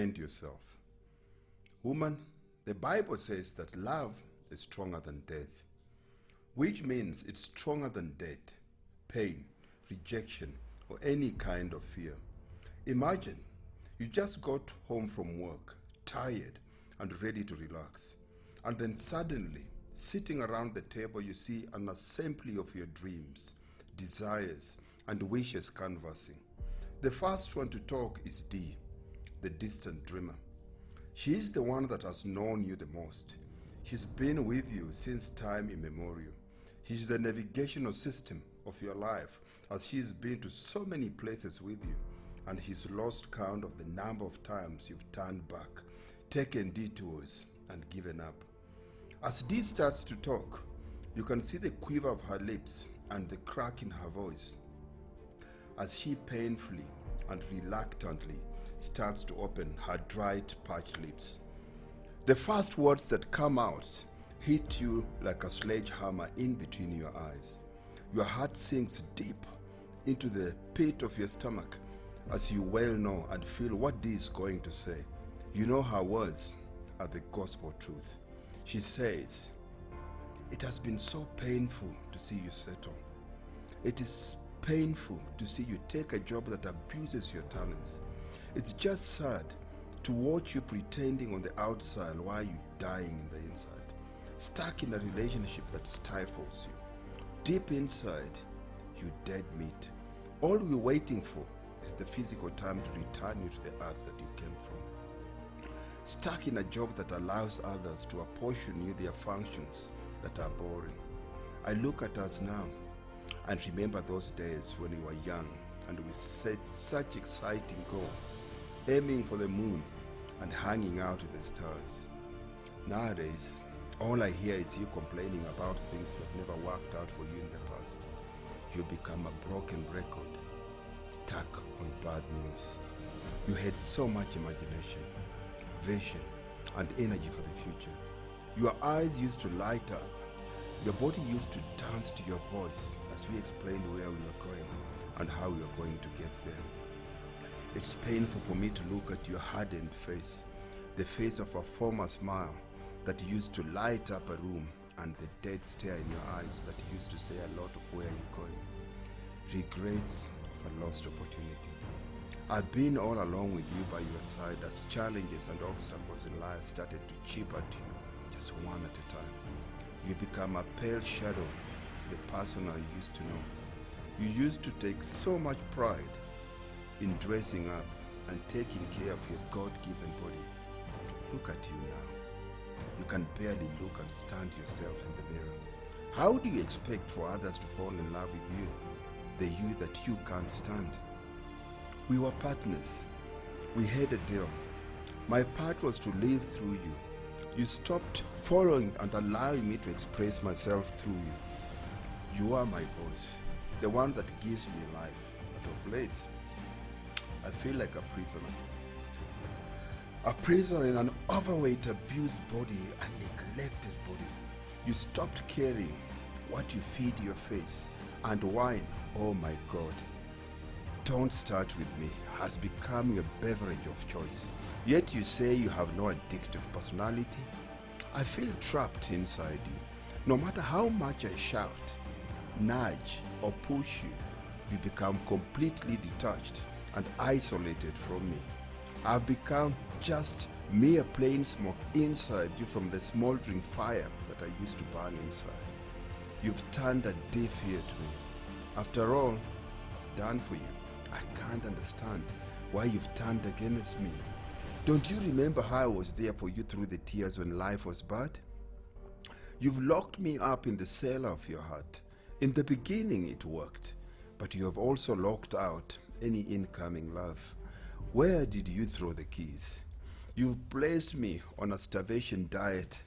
defend yourself. Woman, the Bible says that love is stronger than death, which means it's stronger than death, pain, rejection, or any kind of fear. Imagine you just got home from work, tired and ready to relax, and then suddenly, sitting around the table, you see an assembly of your dreams, desires, and wishes canvassing. The first one to talk is Dee, the distant dreamer. She is the one that has known you the most. She's been with you since time immemorial. She's the navigational system of your life, as she's been to so many places with you, and she's lost count of the number of times you've turned back, taken detours, and given up. As Dee starts to talk, you can see the quiver of her lips and the crack in her voice as she painfully and reluctantly starts to open her dried, parched lips. The first words that come out hit you like a sledgehammer in between your eyes. Your heart sinks deep into the pit of your stomach as you well know and feel what Dee is going to say. You know her words are the gospel truth. She says, "It has been so painful to see you settle. It is painful to see you take a job that abuses your talents. It's just sad to watch you pretending on the outside while you're dying in the inside, stuck in a relationship that stifles you. Deep inside, you dead meat. All we're waiting for is the physical time to return you to the earth that you came from. Stuck in a job that allows others to apportion you their functions that are boring. I look at us now and remember those days when we were young and we set such exciting goals, aiming for the moon and hanging out with the stars. Nowadays, all I hear is you complaining about things that never worked out for you in the past. You become a broken record, stuck on bad news. You had so much imagination, vision, and energy for the future. Your eyes used to light up. Your body used to dance to your voice as we explained where we were going and how we were going to get there. It's painful for me to look at your hardened face, the face of a former smile that used to light up a room, and the dead stare in your eyes that used to say a lot of where you're going. Regrets of a lost opportunity. I've been all along with you by your side as challenges and obstacles in life started to chip at you, just one at a time. You become a pale shadow of the person I used to know. You used to take so much pride in dressing up and taking care of your God-given body. Look at you now. You can barely look and stand yourself in the mirror. How do you expect for others to fall in love with you, the you that you can't stand? We were partners. We had a deal. My part was to live through you. You stopped following and allowing me to express myself through you. You are my voice, the one that gives me life. But of late, I feel like a prisoner. A prisoner in an overweight, abused body, a neglected body. You stopped caring what you feed your face, and wine, oh my God, "Don't Start With Me" has become your beverage of choice. Yet you say you have no addictive personality. I feel trapped inside you. No matter how much I shout, nudge, or push you, you become completely detached and isolated from me. I've become just mere plain smoke inside you from the smoldering fire that I used to burn inside. You've turned a deaf ear to me. After all I've done for you, I can't understand why you've turned against me. Don't you remember how I was there for you through the tears when life was bad? You've locked me up in the cellar of your heart. In the beginning it worked, but you have also locked out any incoming love. Where did you throw the keys? You've placed me on a starvation diet,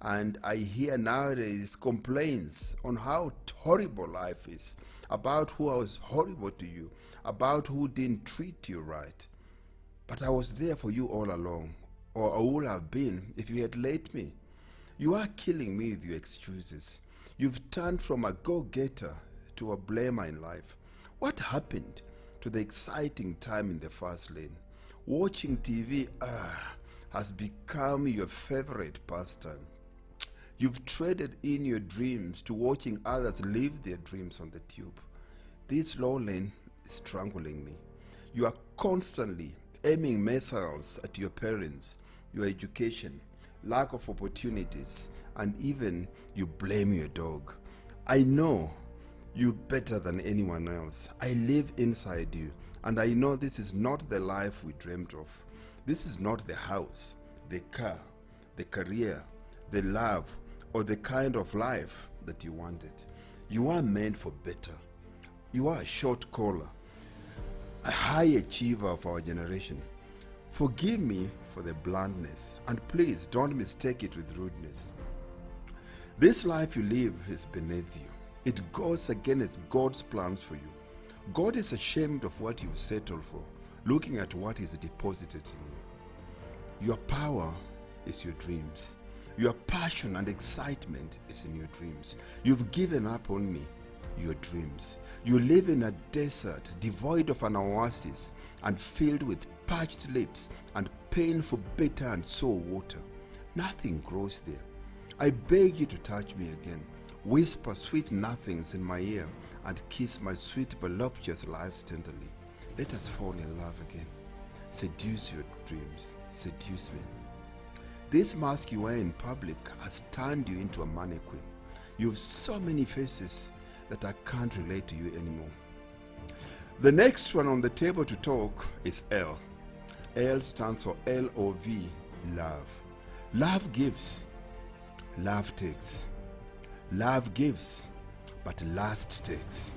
and I hear nowadays complaints on how horrible life is, about who I was horrible to you, about who didn't treat you right. But I was there for you all along, or I would have been if you had let me. You are killing me with your excuses. You've turned from a go-getter to a blamer in life. What happened to the exciting time in the fast lane? Watching TV has become your favorite pastime. You've traded in your dreams to watching others live their dreams on the tube. This law lane is strangling me. You are constantly aiming missiles at your parents, your education, lack of opportunities, and even you blame your dog. I know you better than anyone else. I live inside you, and I know this is not the life we dreamed of. This is not the house, the car, the career, the love, or the kind of life that you wanted. You are meant for better. You are a short caller, a high achiever of our generation. Forgive me for the bluntness, and please don't mistake it with rudeness. This life you live is beneath you. It goes against God's plans for you. God is ashamed of what you've settled for, looking at what is deposited in you. Your power is your dreams. Your passion and excitement is in your dreams. You've given up on me, your dreams. You live in a desert devoid of an oasis and filled with parched lips and painful bitter and sour water. Nothing grows there. I beg you to touch me again. Whisper sweet nothings in my ear and kiss my sweet voluptuous lives tenderly. Let us fall in love again. Seduce your dreams. Seduce me. This mask you wear in public has turned you into a mannequin. You have so many faces that I can't relate to you anymore. The next one on the table to talk is L. L stands for L-O-V, love. Love gives. Love takes. Love gives, but lust takes.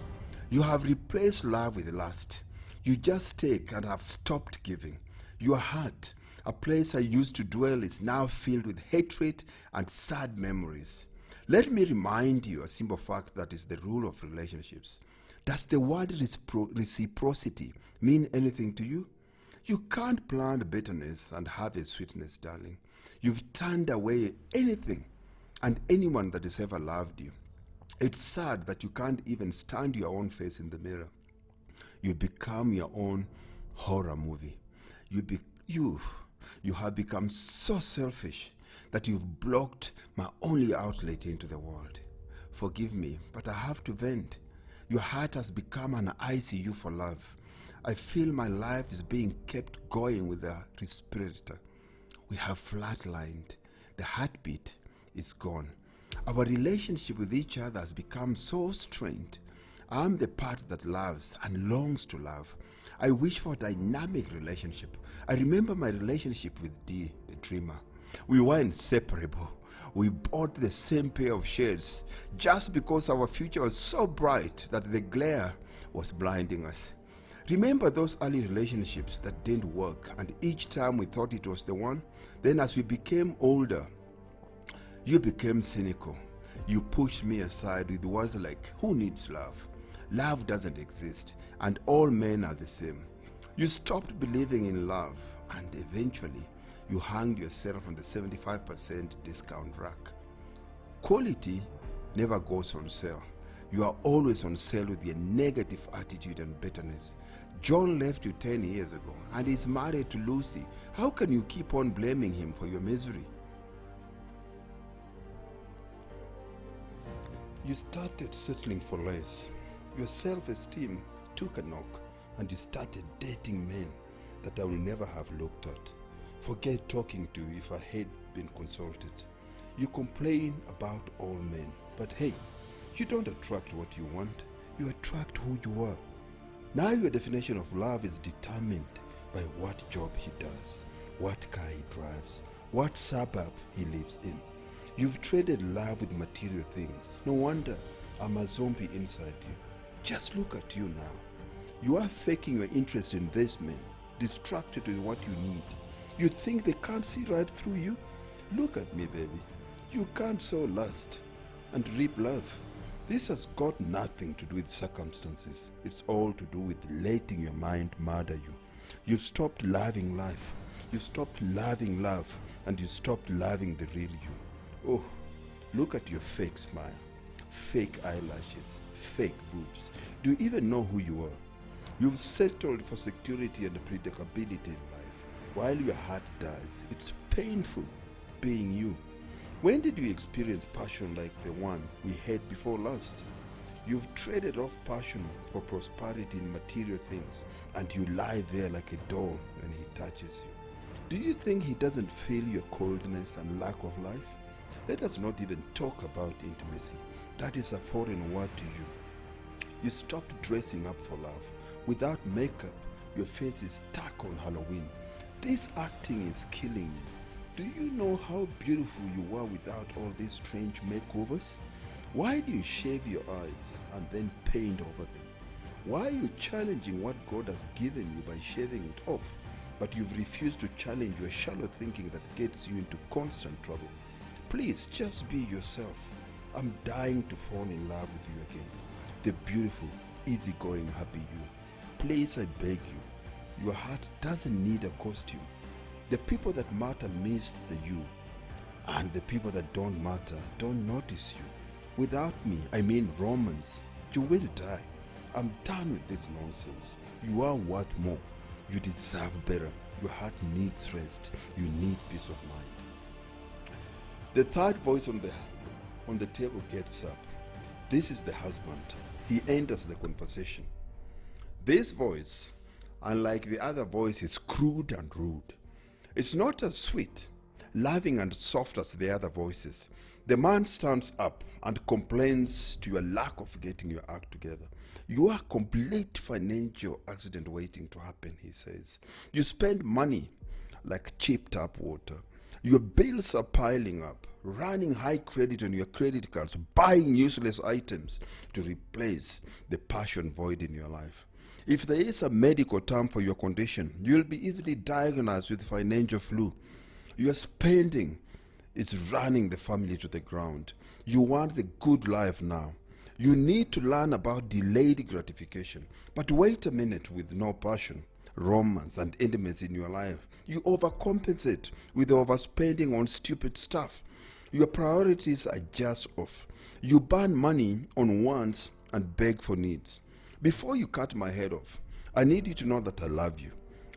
You have replaced love with lust. You just take and have stopped giving. Your heart, a place I used to dwell, is now filled with hatred and sad memories. Let me remind you a simple fact that is the rule of relationships. Does the word reciprocity mean anything to you? You can't plant bitterness and have a sweetness, darling. You've turned away anything and anyone that has ever loved you. It's sad that you can't even stand your own face in the mirror. You become your own horror movie. You have become so selfish that you've blocked my only outlet into the world. Forgive me, but I have to vent. Your heart has become an ICU for love. I feel my life is being kept going with a respirator. We have flatlined. The heartbeat is gone. Our relationship with each other has become so strained. I'm the part that loves and longs to love. I wish for a dynamic relationship. I remember my relationship with Dee, the dreamer. We were inseparable. We bought the same pair of shades just because our future was so bright that the glare was blinding us. Remember those early relationships that didn't work, and each time we thought it was the one? Then as we became older, you became cynical. You pushed me aside with words like, who needs love? Love doesn't exist, and all men are the same. You stopped believing in love, and eventually you hanged yourself on the 75% discount rack. Quality never goes on sale. You are always on sale with your negative attitude and bitterness. John left you 10 years ago and is married to Lucy. How can you keep on blaming him for your misery? You started settling for less. Your self-esteem took a knock and you started dating men that I will never have looked at. Forget talking to you if I had been consulted. You complain about all men, but hey, you don't attract what you want, you attract who you are. Now your definition of love is determined by what job he does, what car he drives, what suburb he lives in. You've traded love with material things. No wonder I'm a zombie inside you. Just look at you now. You are faking your interest in these men, distracted with what you need. You think they can't see right through you? Look at me, baby. You can't sow lust and reap love. This has got nothing to do with circumstances. It's all to do with letting your mind murder you. You've stopped loving life. You stopped loving love, and you stopped loving the real you. Oh, look at your fake smile, fake eyelashes, fake boobs. Do you even know who you are? You've settled for security and predictability in life. while your heart dies. It's painful being you. When did you experience passion like the one we had before last? You've traded off passion for prosperity in material things, and you lie there like a doll when he touches you. Do you think he doesn't feel your coldness and lack of life? Let us not even talk about intimacy. That is a foreign word to you. You stopped dressing up for love. Without makeup, your face is stuck on Halloween. This acting is killing you. Do you know how beautiful you are without all these strange makeovers? Why do you shave your eyes and then paint over them? Why are you challenging what God has given you by shaving it off? But you've refused to challenge your shallow thinking that gets you into constant trouble. Please just be yourself. I'm dying to fall in love with you again. The beautiful, easygoing, happy you. Please, I beg you. Your heart doesn't need a costume. The people that matter miss the you, and the people that don't matter don't notice you. Without me, I mean Romans, you will die. I'm done with this nonsense. You are worth more. You deserve better. Your heart needs rest. You need peace of mind. The third voice on the table gets up. This is the husband. He enters the conversation. This voice, unlike the other voice, is crude and rude. It's not as sweet, loving and soft as the other voices. The man stands up and complains to your lack of getting your act together. You are a complete financial accident waiting to happen, he says. You spend money like cheap tap water. Your bills are piling up, running high credit on your credit cards, buying useless items to replace the passion void in your life. If there is a medical term for your condition, you'll be easily diagnosed with financial flu. Your spending is running the family to the ground. You want the good life now. You need to learn about delayed gratification. But wait a minute, with no passion, romance, and intimacy in your life, you overcompensate with overspending on stupid stuff. Your priorities are just off. You burn money on wants and beg for needs. Before you cut my head off, I need you to know that I love you.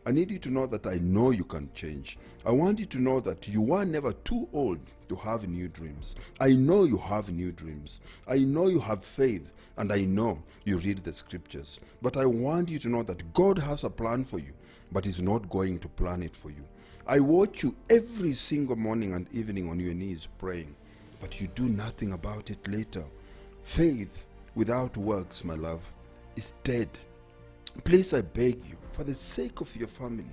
I need you to know that I know you can change. I want you to know that you are never too old to have new dreams. I know you have new dreams. I know you have faith, and I know you read the scriptures. But I want you to know that God has a plan for you, but He's not going to plan it for you. I watch you every single morning and evening on your knees praying, but you do nothing about it later. Faith without works, my love, is dead. Please, I beg you, for the sake of your family,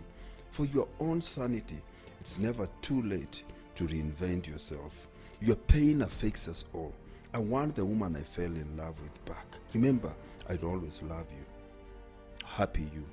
for your own sanity, it's never too late to reinvent yourself. Your pain affects us all. I want the woman I fell in love with back. Remember, I'd always love you. Happy you.